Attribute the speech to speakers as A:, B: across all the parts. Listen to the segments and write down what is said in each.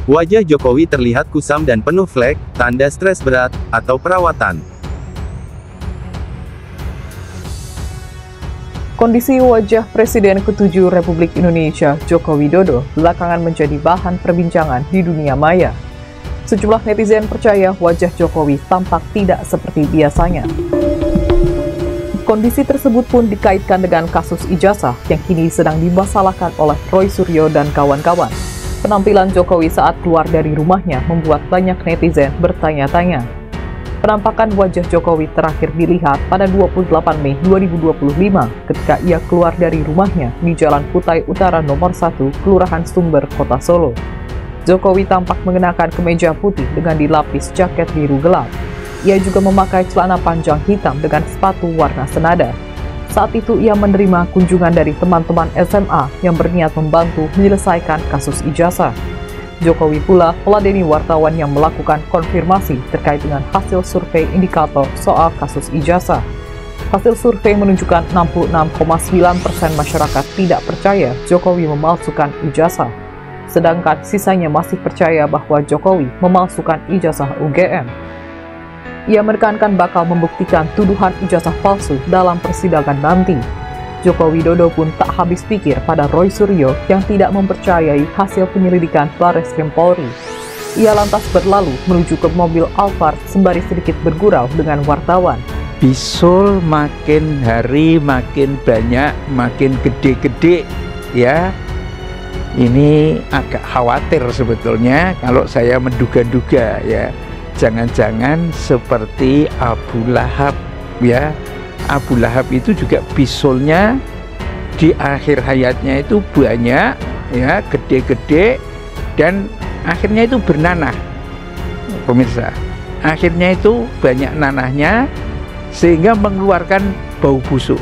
A: Wajah Jokowi terlihat kusam dan penuh flek, tanda stres berat, atau perawatan.
B: Kondisi wajah Presiden ke-7 Republik Indonesia, Joko Widodo, belakangan menjadi bahan perbincangan di dunia maya. Sejumlah netizen percaya wajah Jokowi tampak tidak seperti biasanya. Kondisi tersebut pun dikaitkan dengan kasus ijazah yang kini sedang dimasalahkan oleh Roy Suryo dan kawan-kawan. Penampilan Jokowi saat keluar dari rumahnya membuat banyak netizen bertanya-tanya. Penampakan wajah Jokowi terakhir dilihat pada 28 Mei 2025 ketika ia keluar dari rumahnya di Jalan Kutai Utara nomor 1, Kelurahan Sumber, Kota Solo. Jokowi tampak mengenakan kemeja putih dengan dilapis jaket biru gelap. Ia juga memakai celana panjang hitam dengan sepatu warna senada. Saat itu ia menerima kunjungan dari teman-teman SMA yang berniat membantu menyelesaikan kasus ijazah. Jokowi pula meladeni wartawan yang melakukan konfirmasi terkait dengan hasil survei indikator soal kasus ijazah. Hasil survei menunjukkan 66,9% masyarakat tidak percaya Jokowi memalsukan ijazah, sedangkan sisanya masih percaya bahwa Jokowi memalsukan ijazah UGM. Ia menekankan bakal membuktikan tuduhan ijazah palsu dalam persidangan nanti. Joko Widodo pun tak habis pikir pada Roy Suryo yang tidak mempercayai hasil penyelidikan Barreskrim Polri. Ia lantas berlalu menuju ke mobil Alphard sembari sedikit bergurau dengan wartawan.
C: Bisul makin hari makin banyak, makin gede-gede ya. Ini agak khawatir sebetulnya kalau saya menduga-duga ya. Jangan-jangan seperti Abu Lahab ya. Abu Lahab itu juga bisulnya di akhir hayatnya itu banyak ya, gede-gede, dan akhirnya itu bernanah. Pemirsa, akhirnya itu banyak nanahnya sehingga mengeluarkan bau busuk.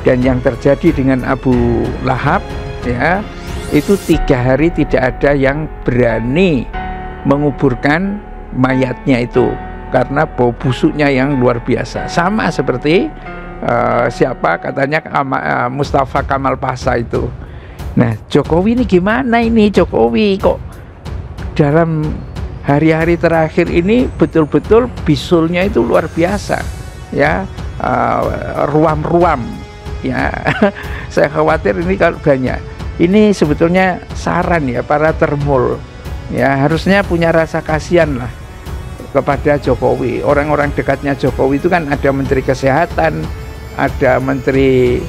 C: Dan yang terjadi dengan Abu Lahab ya, itu 3 hari tidak ada yang berani menguburkan mayatnya itu karena bau busuknya yang luar biasa. Sama seperti siapa katanya Mustafa Kamal Pasha itu. Nah, Jokowi ini gimana ini? Jokowi kok dalam hari-hari terakhir ini betul-betul bisulnya itu luar biasa ya, ruam-ruam ya. Saya khawatir ini kalau banyak. Ini sebetulnya saran ya para termul ya, harusnya punya rasa kasihan lah kepada Jokowi. Orang-orang dekatnya Jokowi itu kan ada Menteri Kesehatan, ada Menteri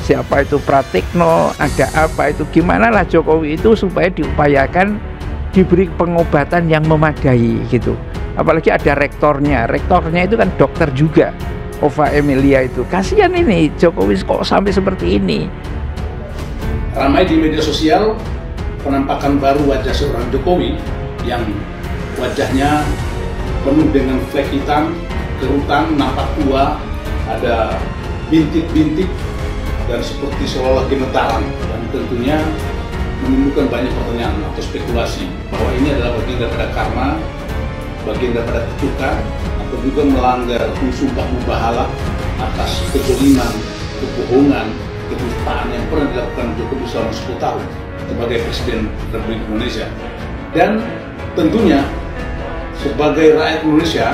C: siapa itu Pratikno, ada apa itu. Gimana lah Jokowi itu supaya diupayakan diberi pengobatan yang memadai gitu. Apalagi ada rektornya itu kan dokter juga, Ova Emilia itu. Kasihan ini Jokowi kok sampai seperti ini.
D: Ramai di media sosial penampakan baru wajah seorang Jokowi yang wajahnya penuh dengan flek hitam, kerutan, nampak tua, ada bintik-bintik dan seperti seolah gemetaran, dan tentunya menimbulkan banyak pertanyaan atau spekulasi bahwa ini adalah bagian daripada karma, bagian daripada kutukan, atau juga melanggar sumpah mubahalah atas kezaliman, kebohongan, kedustaan yang pernah dilakukan Jokowi selama 10 tahun sebagai Presiden Republik Indonesia. Dan tentunya sebagai rakyat Indonesia,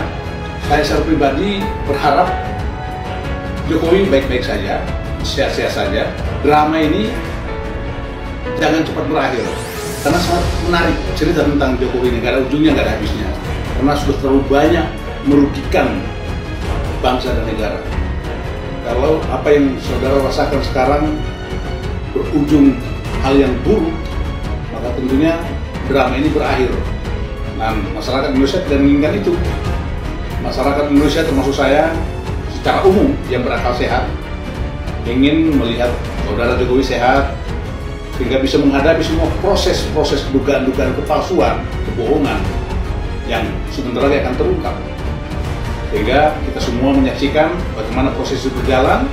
D: saya secara pribadi berharap Jokowi baik-baik saja, sehat-sehat saja. Drama ini jangan cepat berakhir, karena sangat menarik cerita tentang Jokowi ini, gak ada ujungnya, gak ada habisnya, karena sudah terlalu banyak merugikan bangsa dan negara. Kalau apa yang saudara rasakan sekarang berujung hal yang buruk, maka tentunya drama ini berakhir. Dan masyarakat Indonesia tidak menginginkan itu. Masyarakat Indonesia termasuk saya secara umum yang berakal sehat ingin melihat saudara Jokowi sehat sehingga bisa menghadapi semua proses-proses dugaan-dugaan kepalsuan, kebohongan yang sebentar lagi akan terungkap. Sehingga kita semua menyaksikan bagaimana proses itu berjalan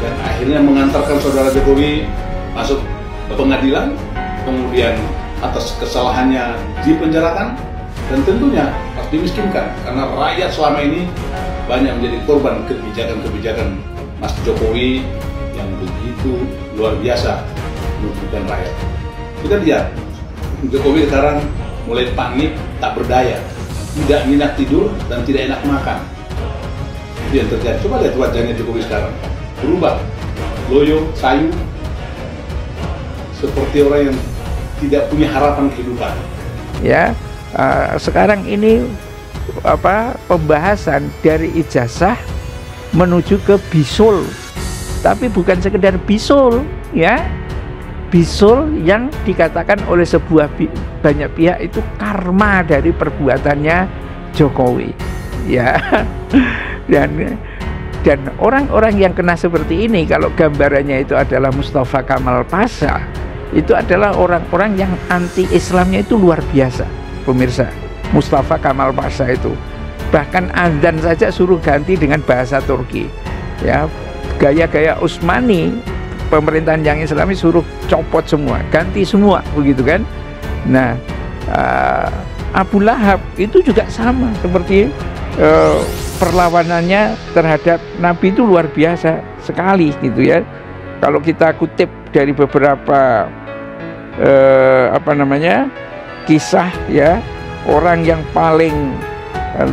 D: dan akhirnya mengantarkan saudara Jokowi masuk ke pengadilan, kemudian atas kesalahannya dipenjarakan, dan tentunya harus dimiskinkan karena rakyat selama ini banyak menjadi korban kebijakan-kebijakan Mas Jokowi yang begitu luar biasa merugikan rakyat. Kita lihat Jokowi sekarang mulai panik, tak berdaya, tidak nyenyak tidur dan tidak enak makan. Itu yang terjadi. Coba lihat wajahnya Jokowi sekarang, berubah, loyo, sayu, seperti orang yang tidak punya harapan kehidupan.
C: Ya, sekarang ini pembahasan dari ijazah menuju ke bisul, tapi bukan sekedar bisul, ya. Bisul yang dikatakan oleh banyak pihak itu karma dari perbuatannya Jokowi, ya. Dan orang-orang yang kena seperti ini, kalau gambarannya itu adalah Mustafa Kamal Pasha, itu adalah orang-orang yang anti-Islamnya itu luar biasa, pemirsa. Mustafa Kamal Pasha itu bahkan azan saja suruh ganti dengan bahasa Turki, ya. Gaya-gaya Utsmani, pemerintahan yang Islami suruh copot semua, ganti semua, begitu kan. Nah, Abu Lahab itu juga sama, seperti perlawanannya terhadap Nabi itu luar biasa sekali, gitu ya. Kalau kita kutip dari beberapa kisah, ya, orang yang paling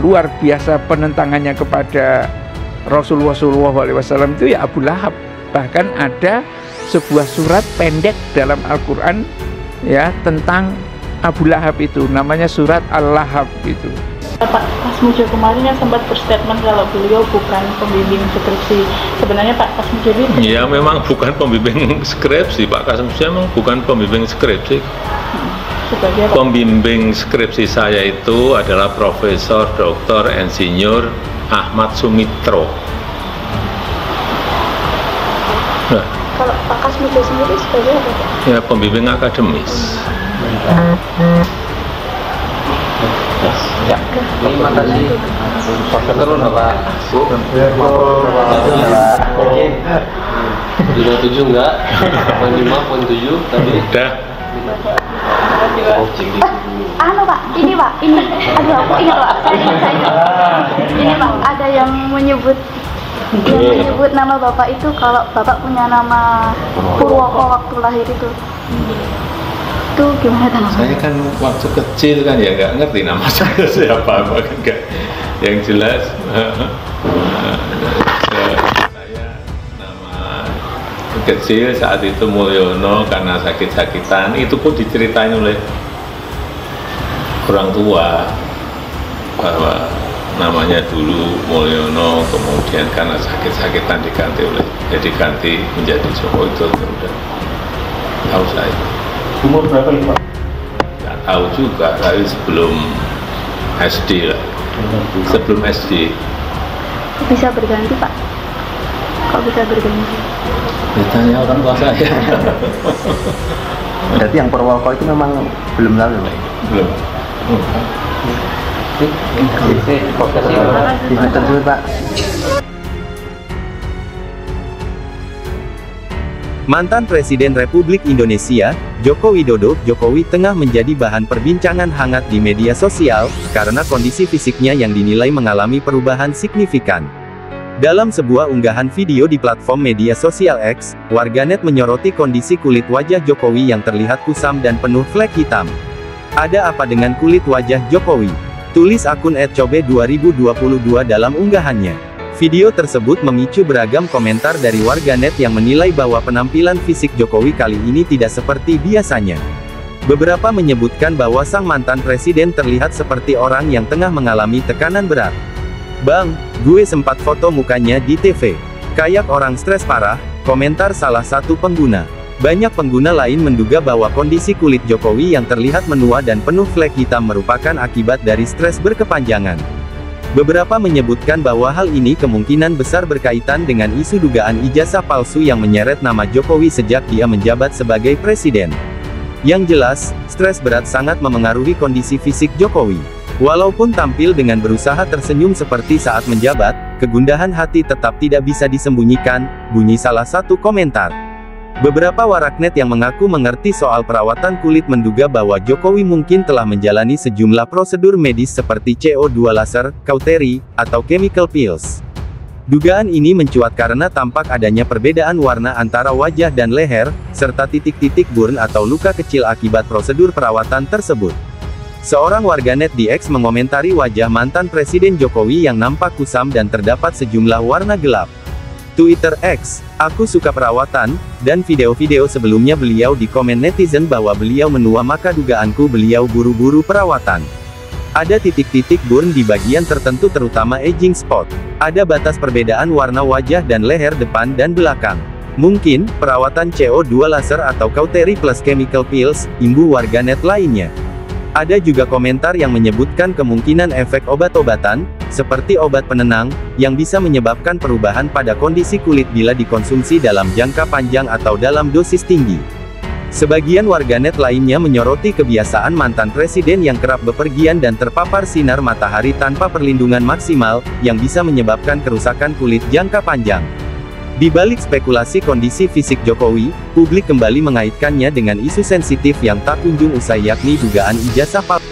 C: luar biasa penentangannya kepada Rasulullah SAW itu ya Abu Lahab. Bahkan ada sebuah surat pendek dalam Al-Quran, ya, tentang Abu Lahab itu, namanya surat Al-Lahab itu.
E: Pak Kasmujo kemarin yang sempat berstatement kalau beliau bukan pembimbing skripsi. Sebenarnya Pak Kasmujo ini...
F: Ya, memang bukan pembimbing skripsi. Pak Kasmujo memang bukan pembimbing skripsi. Pembimbing skripsi saya itu adalah Profesor Dr. Insinyur Ahmad Sumitro. Nah,
E: kalau Pak Kasmujo sendiri sebagai apa, Pak?
F: Ya, pembimbing akademis.
G: Ya, terima kasih. Turun Bapak. Bu. Sudah 7 enggak? Poin 5, poin 7 tadi.
F: Udah.
H: Pak, ini Pak, ini. Aduh, aku ingat Pak. Ini Pak, ada yang menyebut nama Bapak itu kalau Bapak punya nama Purwoko waktu lahir itu. Itu gimana tanggapan?
F: Saya kan waktu kecil kan ya nggak ngerti nama saya siapa apa kan. Yang jelas saya nama kecil saat itu Mulyono karena sakit-sakitan, itu pun diceritain oleh orang tua bahwa namanya dulu Mulyono, kemudian karena sakit-sakitan diganti menjadi Joko itu. Udah tahu saya.
G: Umur berapa ini Pak?
F: Nggak tahu juga, tapi sebelum SD lah. Sebelum SD.
H: Bisa berganti Pak? Kok bisa berganti?
F: Ditanya orang tua saya.
G: Berarti yang Purwoko itu memang belum lalu Pak?
F: Belum.
G: Terima kasih Pak.
A: Mantan Presiden Republik Indonesia, Joko Widodo, Jokowi tengah menjadi bahan perbincangan hangat di media sosial, karena kondisi fisiknya yang dinilai mengalami perubahan signifikan. Dalam sebuah unggahan video di platform media sosial X, warganet menyoroti kondisi kulit wajah Jokowi yang terlihat kusam dan penuh flek hitam. Ada apa dengan kulit wajah Jokowi? Tulis akun @cobe2022 dalam unggahannya. Video tersebut memicu beragam komentar dari warganet yang menilai bahwa penampilan fisik Jokowi kali ini tidak seperti biasanya. Beberapa menyebutkan bahwa sang mantan presiden terlihat seperti orang yang tengah mengalami tekanan berat. "Bang, gue sempat foto mukanya di TV. Kayak orang stres parah," komentar salah satu pengguna. Banyak pengguna lain menduga bahwa kondisi kulit Jokowi yang terlihat menua dan penuh flek hitam merupakan akibat dari stres berkepanjangan. Beberapa menyebutkan bahwa hal ini kemungkinan besar berkaitan dengan isu dugaan ijazah palsu yang menyeret nama Jokowi sejak dia menjabat sebagai presiden. Yang jelas, stres berat sangat memengaruhi kondisi fisik Jokowi. Walaupun tampil dengan berusaha tersenyum seperti saat menjabat, kegundahan hati tetap tidak bisa disembunyikan, bunyi salah satu komentar. Beberapa warganet yang mengaku mengerti soal perawatan kulit menduga bahwa Jokowi mungkin telah menjalani sejumlah prosedur medis seperti CO2 laser, cautery, atau chemical peels. Dugaan ini mencuat karena tampak adanya perbedaan warna antara wajah dan leher, serta titik-titik burn atau luka kecil akibat prosedur perawatan tersebut. Seorang warganet di X mengomentari wajah mantan Presiden Jokowi yang nampak kusam dan terdapat sejumlah warna gelap. Twitter X, "Aku suka perawatan," dan video-video sebelumnya beliau di komen netizen bahwa beliau menua maka dugaanku beliau buru-buru perawatan. Ada titik-titik burn di bagian tertentu terutama aging spot. Ada batas perbedaan warna wajah dan leher depan dan belakang. Mungkin, perawatan CO2 laser atau cautery plus chemical peels, imbu warganet lainnya. Ada juga komentar yang menyebutkan kemungkinan efek obat-obatan, seperti obat penenang, yang bisa menyebabkan perubahan pada kondisi kulit bila dikonsumsi dalam jangka panjang atau dalam dosis tinggi. Sebagian warganet lainnya menyoroti kebiasaan mantan presiden yang kerap bepergian dan terpapar sinar matahari tanpa perlindungan maksimal, yang bisa menyebabkan kerusakan kulit jangka panjang. Di balik spekulasi kondisi fisik Jokowi, publik kembali mengaitkannya dengan isu sensitif yang tak kunjung usai yakni dugaan ijazah palsu.